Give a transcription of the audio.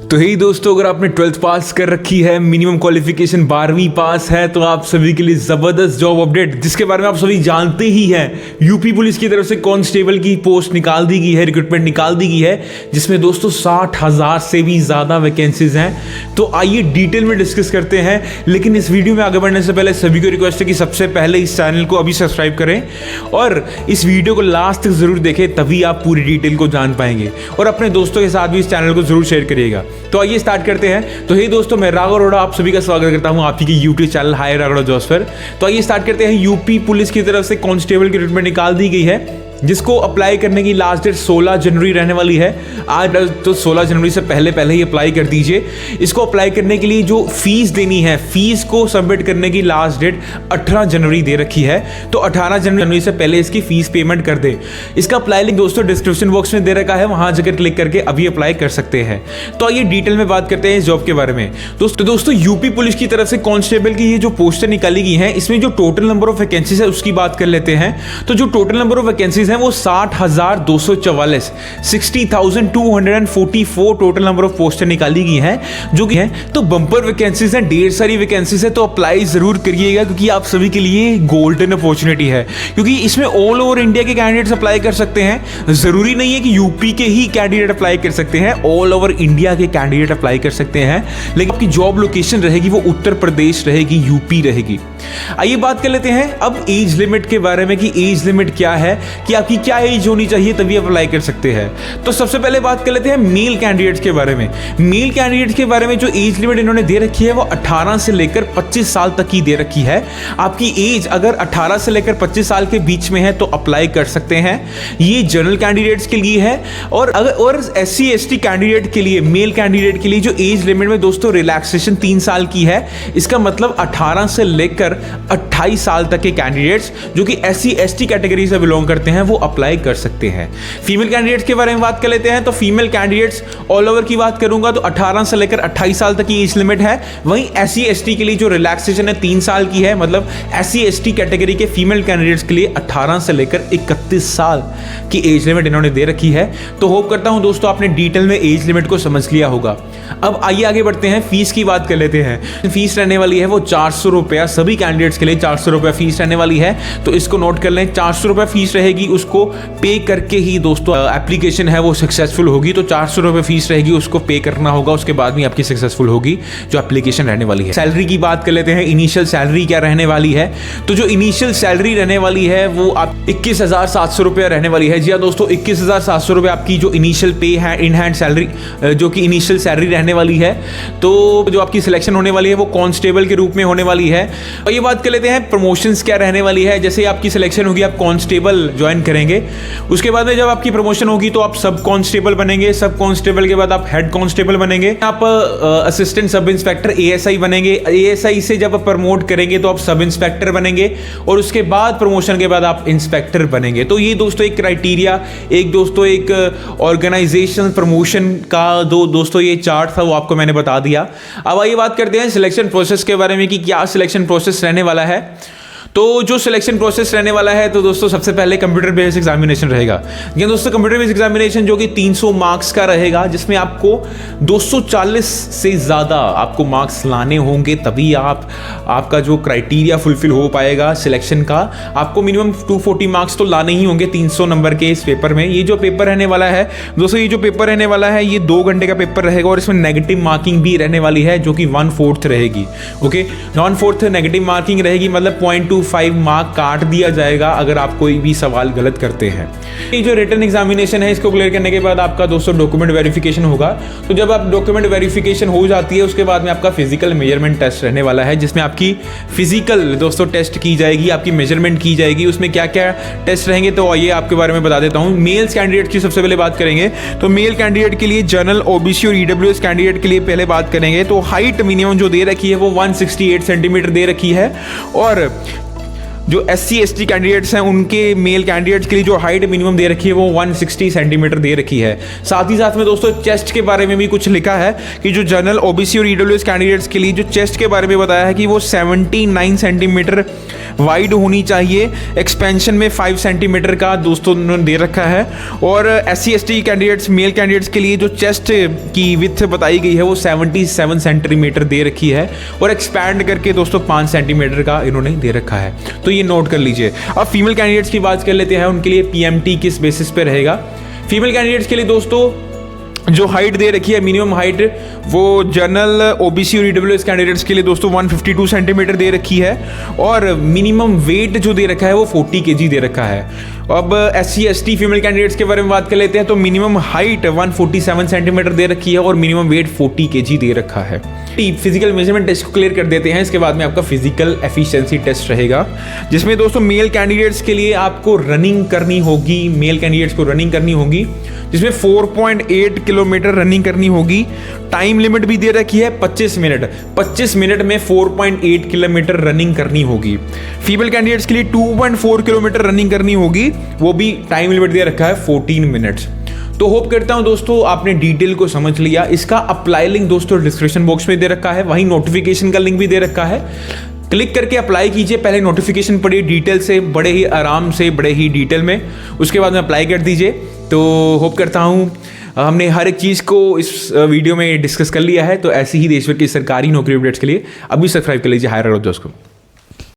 तो ही दोस्तों, अगर आपने 12th पास कर रखी है, मिनिमम क्वालिफिकेशन 12वीं पास है, तो आप सभी के लिए जबरदस्त जॉब अपडेट जिसके बारे में आप सभी जानते ही हैं। यूपी पुलिस की तरफ से कांस्टेबल की पोस्ट निकाल दी गई है, रिक्रूटमेंट निकाल दी गई है, जिसमें दोस्तों 60,000 से भी ज़्यादा वैकेंसीज हैं। तो आइए डिटेल में डिस्कस करते हैं, लेकिन इस वीडियो में आगे बढ़ने से पहले सभी को रिक्वेस्ट है कि सबसे पहले इस चैनल को अभी सब्सक्राइब करें और इस वीडियो को लास्ट तक जरूर देखें, तभी आप पूरी डिटेल को जान पाएंगे। और अपने दोस्तों के साथ भी इस चैनल को जरूर शेयर करिएगा। तो आइए स्टार्ट करते हैं। तो हे दोस्तों, मैं राघव अरोड़ा आप सभी का स्वागत करता हूं आपकी की यूट्यूब चैनल हाय राघव जॉब्स पर। तो आइए स्टार्ट करते हैं। यूपी पुलिस की तरफ से कांस्टेबल की रिक्रूटमेंट निकाल दी गई है, जिसको अप्लाई करने की लास्ट डेट 16 जनवरी रहने वाली है। आज तो 16 जनवरी से पहले ही अप्लाई कर दीजिए। इसको अप्लाई करने के लिए जो फीस देनी है, फीस को सबमिट करने की लास्ट डेट 18 जनवरी दे रखी है। तो 18 जनवरी से पहले इसकी फीस पेमेंट कर दे। इसका अप्लाई लिंक दोस्तों डिस्क्रिप्शन बॉक्स में दे रखा है, वहां जाकर क्लिक करके अभी अप्लाई कर सकते हैं। तो आइए डिटेल में बात करते हैं इस जॉब के बारे में। दोस्तों यूपी पुलिस की तरफ से कांस्टेबल की ये जो पोस्टर निकाली गई है, इसमें जो टोटल नंबर ऑफ वैकेंसीज है उसकी बात कर लेते हैं। तो जो टोटल नंबर ऑफ वैकेंसीज है वो 60,244 60,244 टोटल नंबर ऑफ पोस्टर निकाली गई हैं, जो कि है तो बम्पर वैकेंसीज हैं, ढेर सारी वैकेंसीज है। तो अप्लाई जरूर करिएगा, क्योंकि आप सभी के लिए गोल्डन अपॉर्चुनिटी है, क्योंकि इसमें ऑल ओवर इंडिया के कैंडिडेट्स अप्लाई कर सकते हैं। जरूरी नहीं है कि यूपी के ही कैंडिडेट अप्लाई कर सकते हैं, ऑल ओवर इंडिया के कैंडिडेट अप्लाई कर सकते हैं। लेकिन आपकी जॉब लोकेशन रहेगी वो उत्तर प्रदेश रहेगी, यूपी रहेगी। आइए बात कर लेते हैं अब एज लिमिट के बारे में कि एज लिमिट क्या है, कि आपकी क्या एज होनी चाहिए तभी अप्लाई कर सकते हैं। तो सबसे पहले बात कर लेते हैं मेल कैंडिडेट्स के बारे में। मेल कैंडिडेट्स के बारे में जो एज लिमिट इन्होंने दे रखी है वो 18 से लेकर 25 साल तक की दे रखी है। आपकी एज अगर 18 से लेकर 25 साल के बीच में है तो अप्लाई कर सकते हैं। ये जनरल कैंडिडेट्स के लिए है। और SC ST कैंडिडेट के लिए, मेल कैंडिडेट के लिए जो एज लिमिट में दोस्तों रिलैक्सेशन 3 साल की है। इसका मतलब 18 से लेकर 28 साल तक के कैंडिडेट्स जो कि SC ST कैटेगरी से बिलोंग करते हैं वो अप्लाई कर सकते हैं। फीमेल कैंडिडेट्स के बारे में बात कर लेते हैं। तो फीमेल कैंडिडेट्स ऑल ओवर की बात करूंगा तो 18 से लेकर 28 साल तक की एज लिमिट है। वहीं SC ST के लिए जो रिलैक्सेशन है 3 साल की है, मतलब SC ST कैटेगरी के फीमेल कैंडिडेट्स के लिए 18 से लेकर 31 साल की एज लिमिट इन्होंने दे रखी है। तो होप करता हूं दोस्तों आपने डिटेल में एज लिमिट को समझ लिया होगा। अब आइए आगे बढ़ते हैं, फीस की बात कर लेते हैं। फीस रहने वाली है वो 400 रुपया, सभी कैंडिडेट्स के लिए 400 रुपया फीस रहने वाली है। तो इसको नोट कर लें, 400 रुपया फीस रहेगी। उसको पे करके ही दोस्तों एप्लीकेशन है वो सक्सेसफुल होगी। तो 400 रुपये फीस रहेगी, उसको पे करना होगा, उसके बाद में आपकी सक्सेसफुल होगी जो एप्लीकेशन रहने वाली है। सैलरी की बात कर लेते हैं, इनिशियल सैलरी क्या रहने वाली है। तो जो इनिशियल सैलरी रहने वाली है वो आप 21,700 रुपया रहने वाली है। जी हाँ दोस्तों, 21,700 रुपये आपकी जो इनिशियल पे है, इन हैंड सैलरी जो कि इनिशियल सैलरी रहने वाली है। तो जो आपकी सिलेक्शन होने वाली है वो कांस्टेबल के रूप में होने वाली है। और ये बात कर लेते हैं प्रमोशंस क्या रहने वाली है। जैसे आपकी सिलेक्शन होगी, आप कांस्टेबल ज्वाइन करेंगे, उसके बाद में जब आपकी प्रमोशन होगी तो आप सब कांस्टेबल बनेंगे। सब कांस्टेबल के बाद आप हेड कांस्टेबल बनेंगे। आप असिस्टेंट सब इंस्पेक्टर ASI बनेंगे। ASI से जब आप प्रमोट करेंगे तो आप सब इंस्पेक्टर बनेंगे, और उसके बाद प्रमोशन के बाद आप इंस्पेक्टर बनेंगे। तो ये दोस्तों एक क्राइटेरिया, एक ऑर्गेनाइजेशन प्रमोशन का दोस्तों ये चार्ट था, वो आपको मैंने बता दिया। अब आइए बात करते हैं सिलेक्शन प्रोसेस के बारे में कि क्या सिलेक्शन प्रोसेस रहने वाला है। तो जो सिलेक्शन प्रोसेस रहने वाला है, तो दोस्तों सबसे पहले कंप्यूटर बेस्ड एग्जामिनेशन रहेगा। ये दोस्तों कंप्यूटर बेस्ड एग्जामिनेशन जो कि 300 मार्क्स का रहेगा, जिसमें आपको 240 से ज़्यादा आपको मार्क्स लाने होंगे, तभी आपका जो क्राइटेरिया फुलफिल हो पाएगा सिलेक्शन का। आपको मिनिमम 240 मार्क्स तो लाने ही होंगे 300 नंबर के इस पेपर में। ये जो पेपर रहने वाला है दोस्तों, ये जो पेपर रहने वाला है ये 2 घंटे का पेपर रहेगा, और इसमें नेगेटिव मार्किंग भी रहने वाली है जो कि 1/4 रहेगी। ओके, 1/4 नेगेटिव मार्किंग रहेगी, मतलब 0.25 मार्क काट दिया जाएगा अगर आप कोई भी सवाल गलत करते हैं। ये जो रिटन एग्जामिनेशन है, इसको क्लियर करने के बाद आपका दोस्तों डॉक्यूमेंट वेरिफिकेशन होगा। तो जब आप डॉक्यूमेंट वेरिफिकेशन हो जाती है, उसके बाद में आपका फिजिकल मेजरमेंट टेस्ट रहने वाला है, जिसमें आपकी फिजिकल दोस्तों टेस्ट की जाएगी, आपकी मेजरमेंट की जाएगी। उसमें क्या क्या टेस्ट रहेंगे तो आइए आपके बारे में बता देता हूँ। मेल्स कैंडिडेट की सबसे पहले बात करेंगे। तो मेल कैंडिडेट के लिए जनरल, OBC और EWS कैंडिडेट के लिए पहले बात करेंगे। तो हाइट मिनिमम जो दे रखी है वो 168 सेंटीमीटर दे रखी है, और जो SC ST कैंडिडेट्स हैं उनके मेल कैंडिडेट्स के लिए जो हाइट मिनिमम दे रखी है वो 160 सेंटीमीटर दे रखी है। साथ ही साथ में दोस्तों चेस्ट के बारे में भी कुछ लिखा है कि जो जनरल OBC और EWS कैंडिडेट्स के लिए जो चेस्ट के बारे में बताया है कि वो 79 सेंटीमीटर वाइड होनी चाहिए। एक्सपेंशन में 5 सेंटीमीटर का दोस्तों उन्होंने दे रखा है। और SC ST candidates male candidates के लिए जो चेस्ट की विड्थ बताई गई है वो 77 सेंटीमीटर दे रखी है और एक्सपैंड करके दोस्तों 5 सेंटीमीटर का इन्होंने दे रखा है, तो ये नोट कर लीजिए। अब फीमेल कैंडिडेट्स की बात कर लेते हैं, उनके लिए PMT किस बेसिस पे रहेगा। फीमेल कैंडिडेट्स के लिए दोस्तों जो हाइट दे रखी है मिनिमम हाइट वो जनरल OBC और EWS कैंडिडेट्स के लिए दोस्तों 152 सेंटीमीटर दे रखी है और मिनिमम वेट जो दे रखा है वो 40 kg दे रखा है। अब SC ST फीमेल कैंडिडेट्स के बारे में बात कर लेते हैं, तो मिनिमम हाइट 147 सेंटीमीटर दे रखी है और मिनिमम वेट 40 kg दे रखा है। फिजिकल मेजरमेंट टेस्ट को क्लियर कर देते हैं, इसके बाद में आपका फिजिकल एफिशिएंसी टेस्ट रहेगा, जिसमें दोस्तों मेल कैंडिडेट्स के लिए आपको रनिंग करनी होगी, मेल कैंडिडेट्स को रनिंग करनी होगी, जिसमें 4.8 किलोमीटर रनिंग करनी होगी। टाइम लिमिट भी दे रखी है 25 मिनट, 25 मिनट में 4.8 किलोमीटर रनिंग करनी होगी। फीमेल कैंडिडेट्स के लिए 2.4 किलोमीटर रनिंग करनी होगी, वो भी टाइम लिमिट दे रखा है 14 मिनट्स। तो होप करता हूं दोस्तों आपने डिटेल को समझ लिया। इसका अप्लाई लिंक दोस्तों डिस्क्रिप्शन बॉक्स में दे रखा है, वहीं नोटिफिकेशन का लिंक भी दे रखा है। क्लिक करके अप्लाई कीजिए, पहले नोटिफिकेशन पढ़िए डिटेल से, बड़े ही आराम से, बड़े ही डिटेल में, उसके बाद में अप्लाई कर दीजिए। तो होप करता हूँ हमने हर एक चीज़ को इस वीडियो में डिस्कस कर लिया है। तो ऐसी ही देश भर की सरकारी नौकरी अपडेट्स के लिए अभी सब्सक्राइब कर लीजिए हायर दोस्त को।